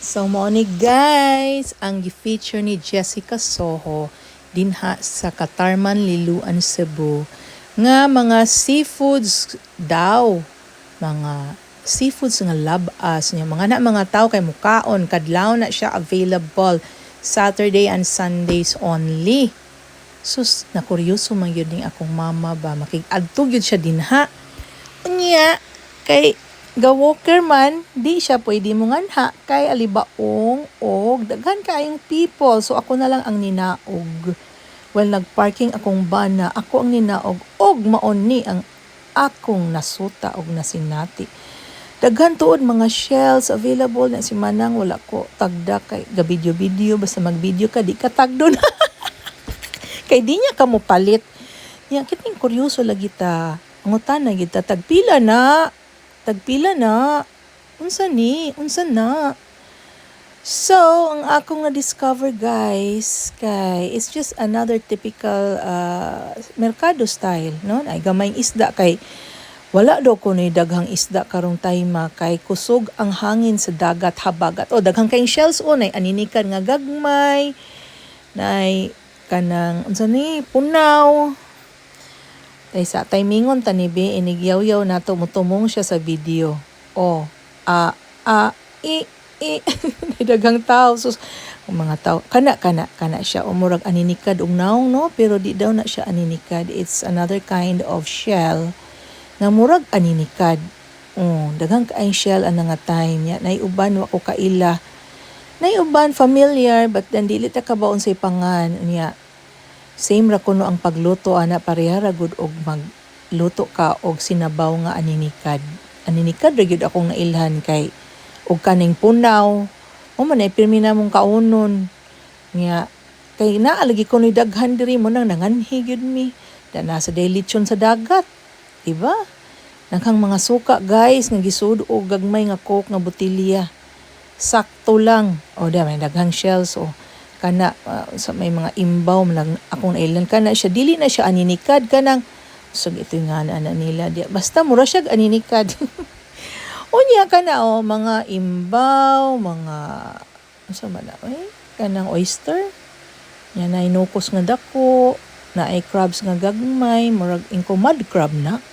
So mao ni guys, ang gi-feature ni Jessica Soho dinha sa Katarman, Liloan, Cebu nga mga seafoods daw, mga seafoods nga labas niya mga tao kay mukaon kadlaw na siya available Saturday and Sundays only. Sus, na kuryoso man yun ning akong mama ba makig-adto gyud siya dinha. Unya kay ga-walker man, di siya pwede mo nganha kay alibaong og daghan kaayong people. So ako na lang ang ninaog. Well, nagparking akong bana, ako ang ninaog og maon ni ang akong nasuta og nasinati. Daghan tuod mga shells available na si Manang, wala ko tagda kay ga video basta mag-video ka di ka tagdo na. Kay di niya ka mo palit. Nya kiting kuryoso lagi ta. Ngutan na gid ta tagpila na. Unsa na. So, ang akong na-discover guys, kay it's just another typical merkado style, no? Ay gamayng isda kay wala daw ko nay daghang isda karong tayma kay kusog ang hangin sa dagat habagat. O daghang kayong shells o nay aninikan nga gagmay, nay kanang unsa ni punaw. Ay sa timingon tanibi inigyaw-yaw nato mutumong siya sa video. O daghang tao sus mga tao kana siya umurag aninikad og naong no pero di daw na siya aninikad, it's another kind of shell nga murag aninikad. Daghang kaayong shell ana nga time nya naiuban wa ko kaila, naiuban familiar but then dili ta kabaon sa ipangan niya. Same ra kuno ang pagluto ana pareha ra gud og magluto ka og sinabaw nga aninikad ra gyud akong nailhan kay og kaning punaw o man ay pirmi na mong kaunon nga kay naalagi ko ni daghan diri mo nang nanganhi gyud mi da nasa lechon sa dagat, diba? Naghang mga suka guys nga gisud og gagmay nga coke nga botilya sakto lang. O da may daghang shells o kana sa may mga imbaw lang akong nailan kana siya dili na siya aninikad kanang so ito nga ana nila basta mura siya aninikad. Unya kana mga imbaw, mga unsa man kanang oyster. Yan ay nukos nga dako, na ay crabs nga gagmay, murag ingko mud crab na.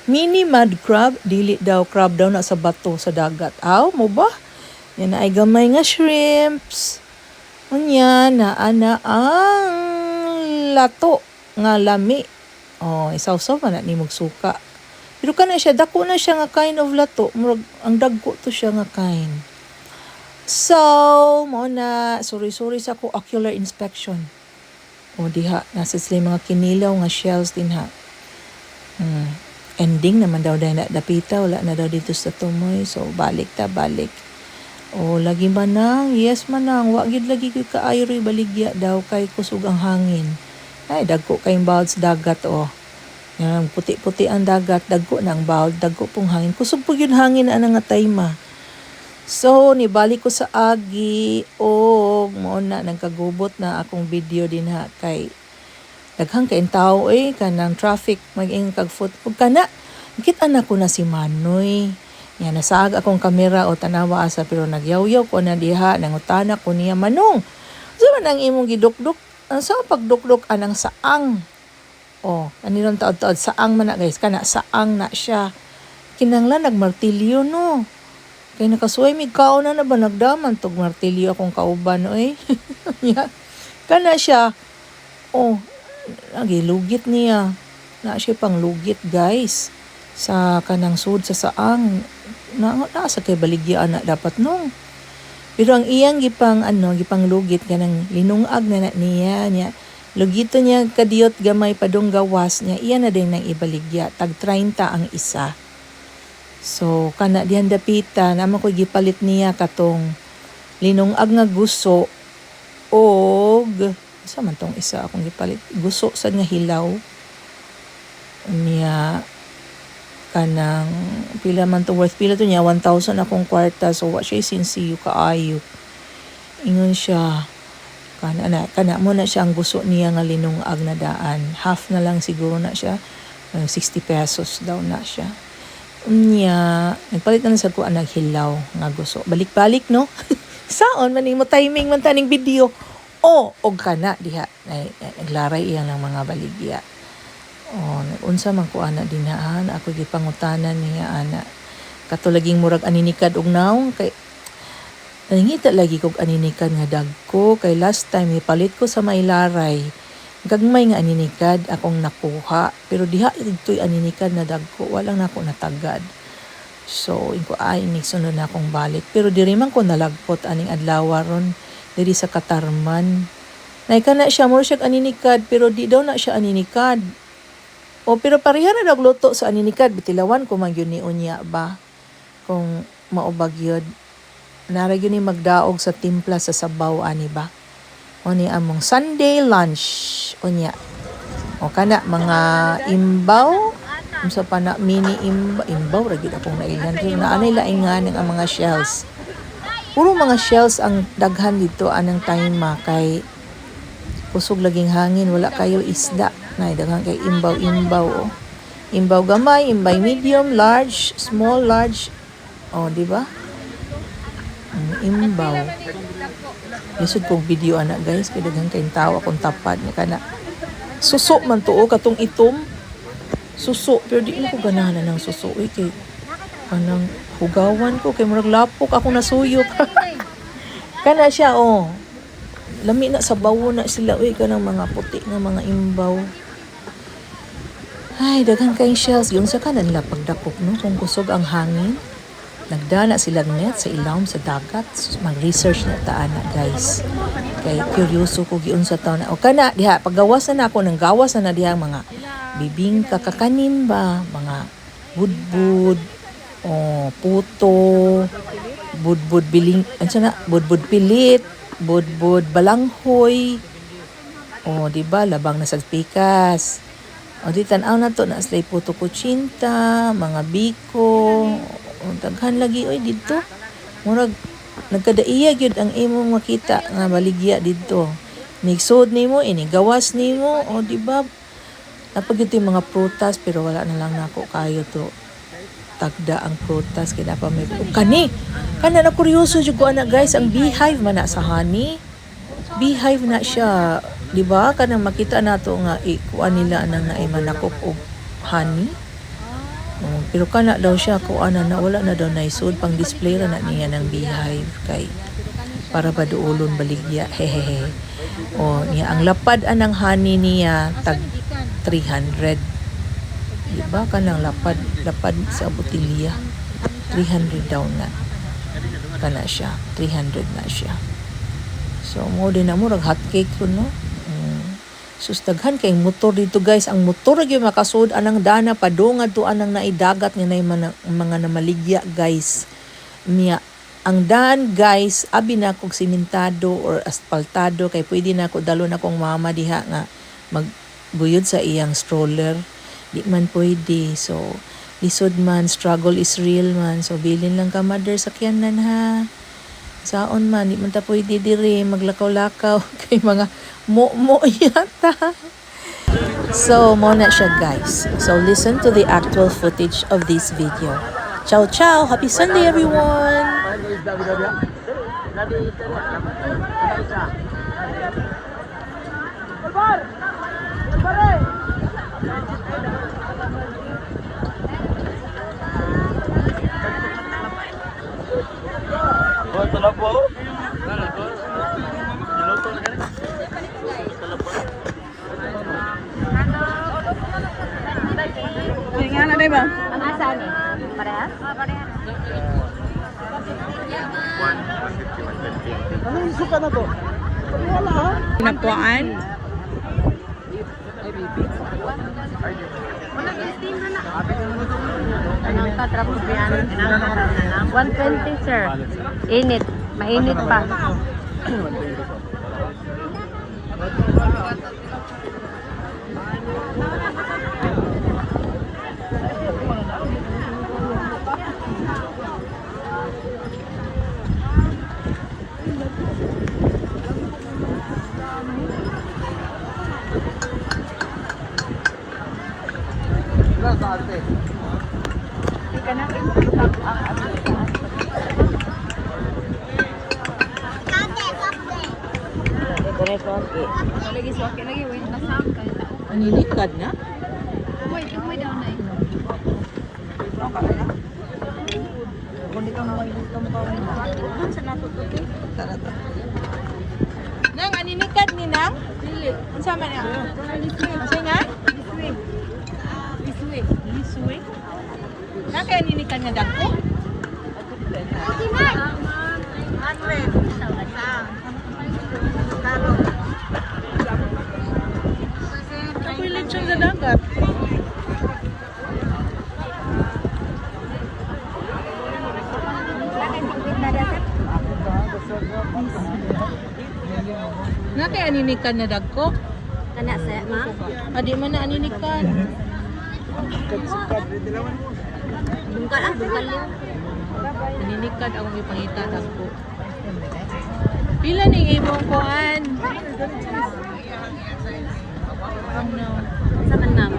Mini mud crab, dili daw crab daw na sa bato sa dagat. Aw mo ba? Yan ay gamay nga shrimps. Unya na ana ang lato nga lami. Isaw-saw man na nimog suka. Pero kana siya, dako na siya nga kind of lato. Murag, ang dagko to siya nga kind. So, mo na, sorry sa ko ocular inspection. Diha, nasa sila mga kinilaw nga shells din ha. Ending naman daw dahil na dapita, wala na daw dito sa tumoy. So, balik. Lagi manang, yes manang, wagid lagi ko kaayo rin baligya daw kay kusog ang hangin. Ay, dagko kayong bawd sa dagat Yang puti-puti ang dagat, dagko ng bawd, dagko pong hangin. Kusog po yun hangin na nga tayma. So, nibalik ko sa agi o mauna nagkagubot na akong video din ha kay daghang kain tao kanang traffic mag-ing kag-foot. Ug kana, kita na ko na si Manoy. Yan, nasaag akong kamera o tanawa asa pero nagyaw-yaw ko na diha, nangutana ko niya, Manong, so man ang imong gidukduk? Sa pagdukduk anang saang? Kanilong taod-taod, saang man na guys, kana saang na siya. Kinanglan nagmartilyo no. Kaya nakasuway mig kaon na ba nagdaman tog martilyo akong kauban Yeah. Kana siya. Nagilugit niya. Na siya pang lugit guys. Sa kanang sud sa saang. Nasa kay baligya na dapat no. Pero ang iyang gipang lugit kanang linungag na niya. Lugito niya kadiyot gamay padong gawas niya, iya na din nang ibaligya. Tag 30 ang isa. So, kana diyan dapita, naman ko gipalit niya katong linungag nga guso og sa man tong isa akong gipalit. Guso sad nga hilaw. Niya kanang pila man to worth pila to niya 1,000 akong kwarta. So, wa siya sinsiyo kaayo. Ingon siya kana mo na siya ang gusto niya nga linungag na daan. Half na lang siguro na siya. 60 pesos daw na siya. Nagpalit na sa kuan naghilaw nga gusto. Balik-balik no. Saon man mo timing man taning video. Og kana diha naglaray iya ng mga baligya. Unsa man ko ana dinhaan ako gipangutanan niya ana. Katulaging murag aninikad og naong kay nangita lagi kog aninikad nga dagko kay last time ipalit ko sa mailaray. Gagmay nga aninikad akong nakuha pero diha ditoy aninikad na dagko walang nako natagad. So inko ay sunod na akong balik pero diri man ko nalagpot aning adlaw ron diri sa Katarman. Nay kana siya mo siya aninikad pero di daw na siya aninikad. Pero pareha na nagluto sa aninikad bitilawan ko man gyud ni unya ba kung maubag yun. Nara yun ni magdaog sa timpla sa sabaw ani ba. Ni among Sunday lunch unya. Kana mga imbaw sa pana mini imbaw ra gyud akong nailan so naanay laing nga ng mga shells. Puro mga shells ang daghan dito anang time kay kusog laging hangin wala kayo isda. Nay daghan kay imbaw. Imbaw gamay, imbay medium, large, small, large. Di ba? Imbaw. Lisod kong video ana guys kay daghan kay tawo akong tapad ni kana. Suso man tuo katong itom. Suso pero di mo ko ganahan ng suso kay kanang hugawan ko kay murag lapok ako nasuyop. Kana siya lami na sa bawo na sila kanang mga puti nga mga imbaw. Ay daghan kay shells yun sa kanan nila pagdakop no kung kusog ang hangin. Nagdana silang net sa ilawom sa dagat. Mag-research na taana guys. Kay kuryoso ko giun sa taon na. Kana diha paggawas na ako ng gawas na diha mga bibing kakakanin ba, mga budbud, puto, budbud biling, budbud pilit, budbud balanghoy. Di ba labang na sa pikas. Di tanaw na to na slay puto kutsinta, mga biko. Daghan lagi dito. Murag nagkadaiya gyud ang imong makita nga baligya dito. Nigsod nimo gawas nimo di ba? Napag ito yung mga prutas pero wala na lang nako kayo to tagda ang prutas kaya pa may kana na kuryoso jud ko ana guys ang beehive man na sa honey. Beehive na siya, di ba? Kanang makita nato nga kuan nila anang naay manakop og honey. Pero kana daw siya kuan na wala na daw naisud pang display ra na niya ng beehive kay para ba duolon baligya hehehe. Niya ang lapad anang honey niya tag 300. Diba kanang lapad sa botilya 300 daw na kana siya 300 na siya. So mo din na murag hot cake ko no. Sustaghan kay motor dito guys. Ang motor gyud makasud anang dana padungad to anang naidagat nga nay mga namaligya guys. Niya ang daan guys abi na kog simentado or asfaltado kay pwede na ko dalo na kong mama diha nga magbuyod sa iyang stroller. Di man pwede. So lisod man, struggle is real man. So bilin lang ka mother sakyanan ha. Saon man di man ta pwede diri maglakaw-lakaw kay mga mo yata. So mo na siya guys. So listen to the actual footage of this video. Ciao ciao, happy Sunday everyone. Tingnan na ba? Ang asa ni? Parehas? Parehas. Ano yung suka na to? Wala ha? Pinapuan? Anong tatrapos yan? 120 sir. Init. Mainit pa. Lagi suwaki lagi, wait, nasam kayo. Aninikad na? Wait, may daw na Nang aninikad ni Nang? Unsa man ya? Unsa nga? Liswe. Nang kay aninikad nga dagko? Ako'y lechon sa dagat. Na kay aninikad na dagko? Kana sa ma? Adi man na aninikad. Bungkal bungkal yun. Aninikad ang ipangita dagko. Pila ning imong kuan? Ano? Sa man ma'am.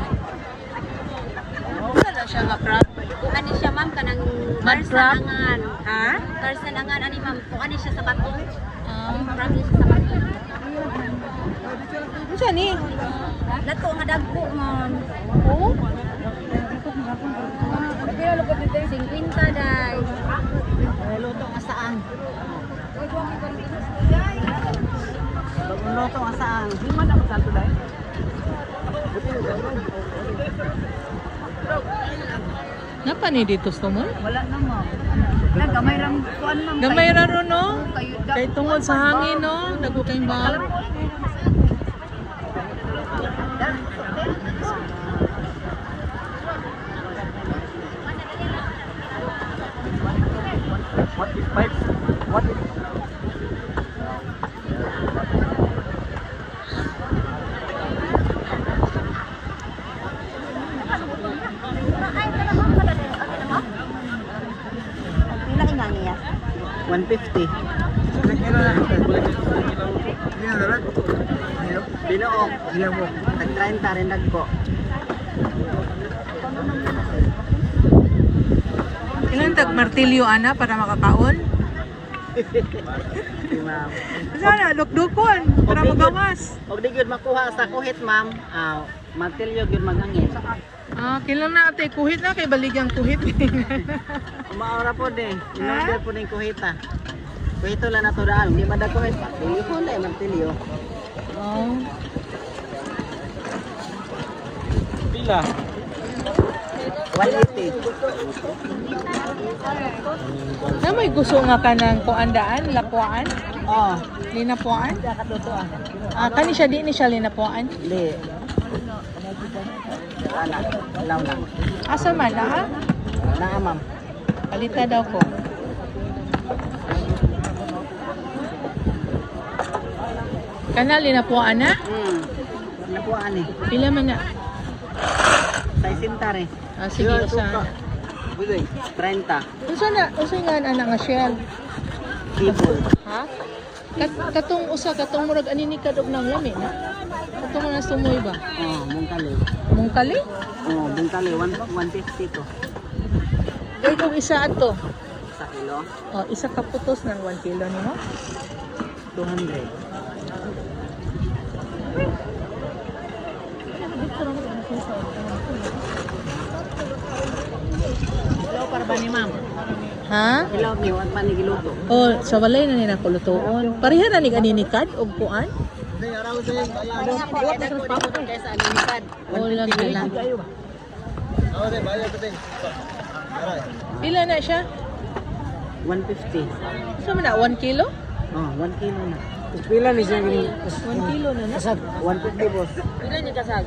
Wala na siya nga crab. Kung ano siya ma'am, kanang Mud crab? Karsanangan. Ha? Karsanangan, ani ma'am, kung ano siya sa bato. Ah. Crab niya siya sa bato. Unsa ni? Lato nga dagko ma'am. Oh? 50 day. Luto nga saan? Luto nga saan? Di man ako santo dahil. Napa ni dito sa mall? Wala na ma'am. Nagamay rang kuan ma'am. Gamay ra ro no? Kayo Kay tungod sa hangin no, dago kayong bawal. What is pipe? What is Pila ina niya? 150. Binook. Tag-30 rin nagko. Ilan tag martilyo ana para makakaon? Si ma'am. Sana dukdukon para magawas. Og di gyud makuha sa kuhit ma'am. Matilyo gyud magangin. Ah, kailan na ate kuhit na kay baligyang kuhit. Umaora po din. Inorder po din kuhita. Kuhito lang natural. Hindi ba kuhit? Tilyo po na martilyo. Oh. Pila? 180. Na may gusto nga ka ng kuandaan, lapuan, Oh, linapuan? katuto ah. Ah, kani siya di ni siya linapuan. Hindi. Wala. Ilaw lang. Asa man na ha? Naa ma'am. Palita daw ko. Kana linapuan na? Nakuhaan eh. Pila man na? Sa isintare. Ah, sige, usa. 30. Usa nga ana nga shell. Keyboard. Ha? Katong usa katong murag aninikad og nang lami na. Katong na sumoy ba? Oh, mungkali. Mungkali? Oh, mungkali. 150 to. Gay kog isa ato. Sa kilo. Oh, isa ka putos ng 1 kilo nimo. 200. Ilaw para ba ni ma'am? Ha? Ilaw ni at panigiluto. Oh, sa walay na nila kulutuon. Pareha na ni aninikad og kuan. Buwat na ko dito kaysa alimikad. Oh, lagi lang. Pila na siya? 150. Sa man na 1 kilo? Oh, 1 kilo na. Pila ni siya gini? 1 kilo na na. Kasag 150 boss. Pila ni kasag?